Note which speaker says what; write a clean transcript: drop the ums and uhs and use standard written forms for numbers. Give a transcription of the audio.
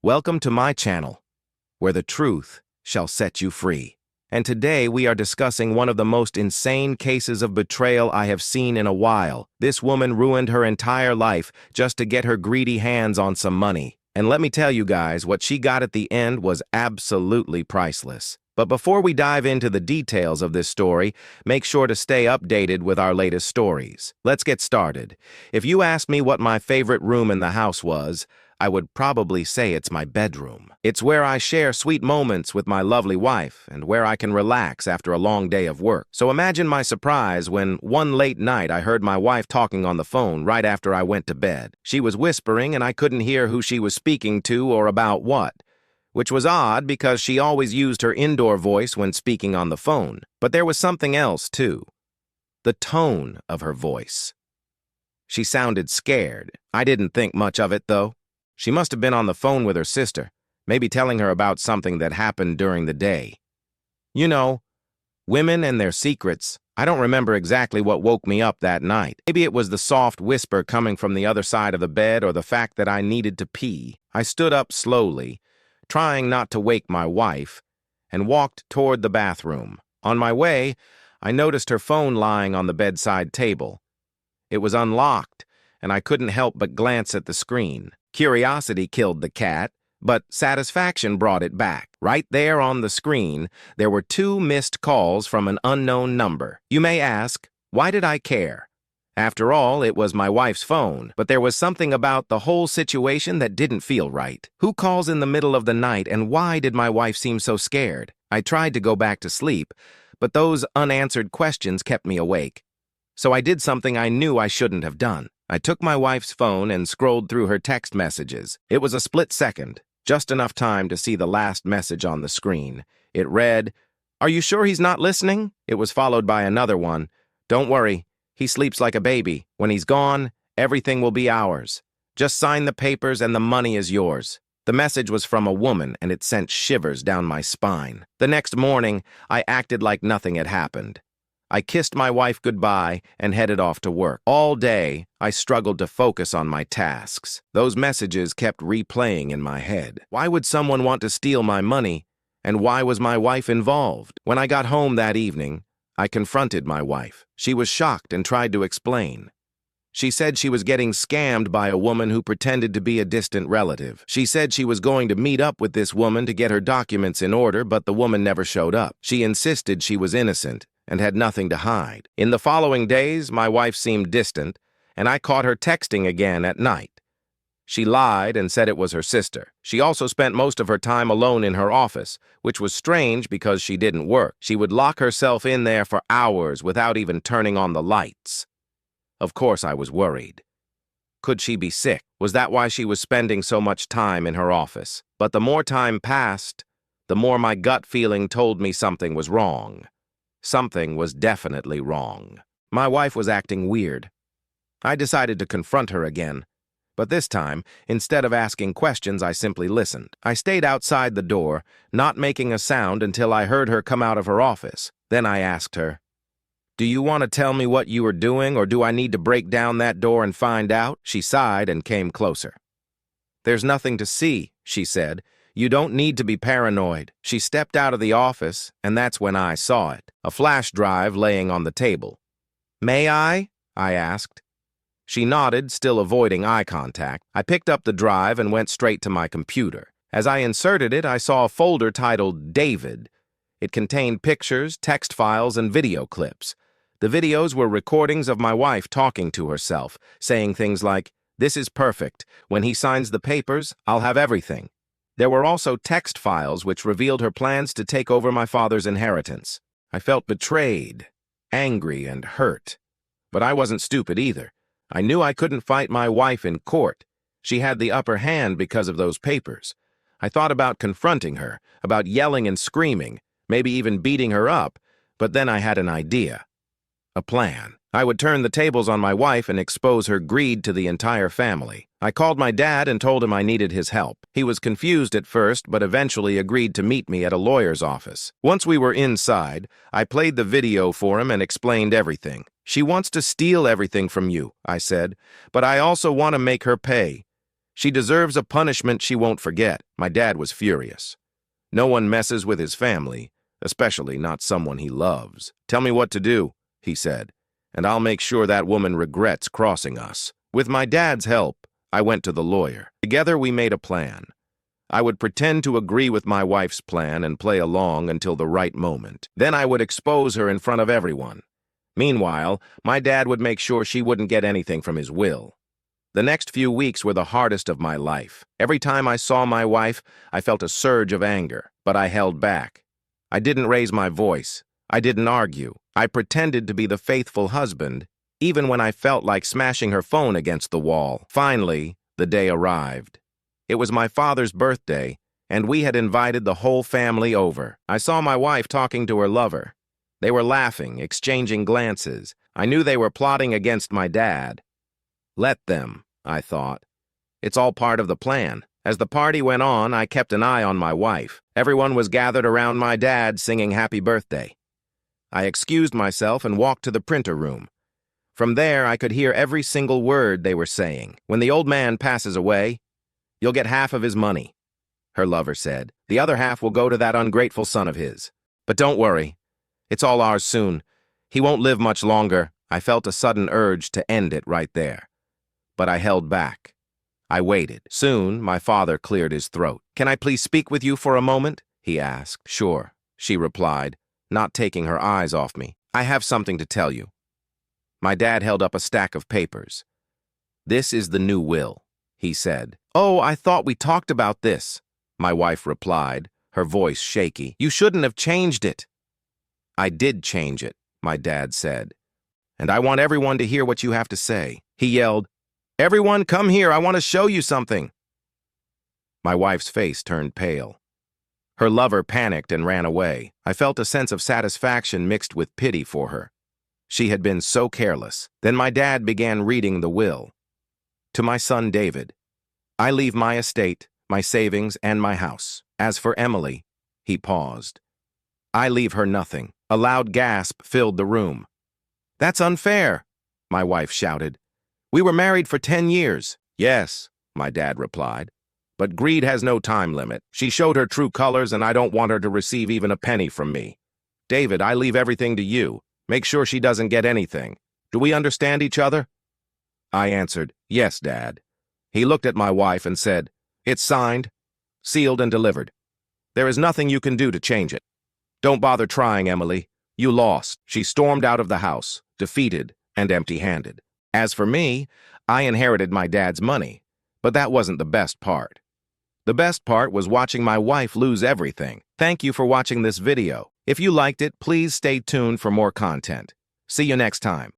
Speaker 1: Welcome to my channel, where the truth shall set you free. And today we are discussing one of the most insane cases of betrayal I have seen in a while. This woman ruined her entire life just to get her greedy hands on some money. And let me tell you guys, what she got at the end was absolutely priceless. But before we dive into the details of this story, make sure to stay updated with our latest stories. Let's get started. If you asked me what my favorite room in the house was, I would probably say it's my bedroom. It's where I share sweet moments with my lovely wife and where I can relax after a long day of work. So imagine my surprise when one late night I heard my wife talking on the phone right after I went to bed. She was whispering and I couldn't hear who she was speaking to or about what, which was odd because she always used her indoor voice when speaking on the phone. But there was something else too. The tone of her voice. She sounded scared. I didn't think much of it though. She must have been on the phone with her sister, maybe telling her about something that happened during the day. You know, women and their secrets. I don't remember exactly what woke me up that night. Maybe it was the soft whisper coming from the other side of the bed or the fact that I needed to pee. I stood up slowly, trying not to wake my wife, and walked toward the bathroom. On my way, I noticed her phone lying on the bedside table. It was unlocked, and I couldn't help but glance at the screen. Curiosity killed the cat, but satisfaction brought it back. Right there on the screen, there were 2 missed calls from an unknown number. You may ask, why did I care? After all, it was my wife's phone, but there was something about the whole situation that didn't feel right. Who calls in the middle of the night, and why did my wife seem so scared? I tried to go back to sleep, but those unanswered questions kept me awake. So I did something I knew I shouldn't have done. I took my wife's phone and scrolled through her text messages. It was a split second, just enough time to see the last message on the screen. It read, "Are you sure he's not listening?" It was followed by another one. "Don't worry, he sleeps like a baby. When he's gone, everything will be ours. Just sign the papers and the money is yours." The message was from a woman and it sent shivers down my spine. The next morning, I acted like nothing had happened. I kissed my wife goodbye and headed off to work. All day, I struggled to focus on my tasks. Those messages kept replaying in my head. Why would someone want to steal my money? And why was my wife involved? When I got home that evening, I confronted my wife. She was shocked and tried to explain. She said she was getting scammed by a woman who pretended to be a distant relative. She said she was going to meet up with this woman to get her documents in order, but the woman never showed up. She insisted she was innocent and had nothing to hide. In the following days, my wife seemed distant, and I caught her texting again at night. She lied and said it was her sister. She also spent most of her time alone in her office, which was strange because she didn't work. She would lock herself in there for hours without even turning on the lights. Of course, I was worried. Could she be sick? Was that why she was spending so much time in her office? But the more time passed, the more my gut feeling told me something was wrong. Something was definitely wrong. My wife was acting weird. I decided to confront her again. But this time, instead of asking questions, I simply listened. I stayed outside the door, not making a sound until I heard her come out of her office. Then I asked her, "Do you want to tell me what you were doing, or do I need to break down that door and find out?" She sighed and came closer. "There's nothing to see," she said. "You don't need to be paranoid." She stepped out of the office, and that's when I saw it. A flash drive laying on the table. "May I?" I asked. She nodded, still avoiding eye contact. I picked up the drive and went straight to my computer. As I inserted it, I saw a folder titled David. It contained pictures, text files, and video clips. The videos were recordings of my wife talking to herself, saying things like, "This is perfect. When he signs the papers, I'll have everything." There were also text files which revealed her plans to take over my father's inheritance. I felt betrayed, angry, and hurt. But I wasn't stupid either. I knew I couldn't fight my wife in court. She had the upper hand because of those papers. I thought about confronting her, about yelling and screaming, maybe even beating her up, but then I had an idea. A plan. I would turn the tables on my wife and expose her greed to the entire family. I called my dad and told him I needed his help. He was confused at first, but eventually agreed to meet me at a lawyer's office. Once we were inside, I played the video for him and explained everything. "She wants to steal everything from you," I said, "but I also want to make her pay. She deserves a punishment she won't forget. My dad was furious. No one messes with his family, especially not someone he loves. Tell me what to do, he said, and I'll make sure that woman regrets crossing us. With my dad's help, I went to the lawyer. Together we made a plan. I would pretend to agree with my wife's plan and play along until the right moment. Then I would expose her in front of everyone. Meanwhile, my dad would make sure she wouldn't get anything from his will. The next few weeks were the hardest of my life. Every time I saw my wife, I felt a surge of anger, but I held back. I didn't raise my voice. I didn't argue. I pretended to be the faithful husband, even when I felt like smashing her phone against the wall. Finally, the day arrived. It was my father's birthday, and we had invited the whole family over. I saw my wife talking to her lover. They were laughing, exchanging glances. I knew they were plotting against my dad. Let them, I thought. It's all part of the plan. As the party went on, I kept an eye on my wife. Everyone was gathered around my dad singing happy birthday. I excused myself and walked to the printer room. From there, I could hear every single word they were saying. When the old man passes away, you'll get half of his money, her lover said. The other half will go to that ungrateful son of his. But don't worry. It's all ours soon. He won't live much longer. I felt a sudden urge to end it right there. But I held back. I waited. Soon, my father cleared his throat. Can I please speak with you for a moment? He asked. Sure, she replied, not taking her eyes off me. I have something to tell you. My dad held up a stack of papers. This is the new will, he said. Oh, I thought we talked about this, my wife replied, her voice shaky. You shouldn't have changed it. I did change it, my dad said. And I want everyone to hear what you have to say. He yelled, Everyone, come here, I want to show you something. My wife's face turned pale. Her lover panicked and ran away. I felt a sense of satisfaction mixed with pity for her. She had been so careless. Then my dad began reading the will. To my son David, I leave my estate, my savings, and my house. As for Emily, he paused. I leave her nothing. A loud gasp filled the room. That's unfair, my wife shouted. We were married for 10 years. Yes, my dad replied. But greed has no time limit. She showed her true colors, and I don't want her to receive even a penny from me. David, I leave everything to you. Make sure she doesn't get anything. Do we understand each other? I answered, Yes, Dad. He looked at my wife and said, It's signed, sealed, and delivered. There is nothing you can do to change it. Don't bother trying, Emily. You lost. She stormed out of the house, defeated and empty-handed. As for me, I inherited my dad's money, but that wasn't the best part. The best part was watching my wife lose everything. Thank you for watching this video. If you liked it, please stay tuned for more content. See you next time.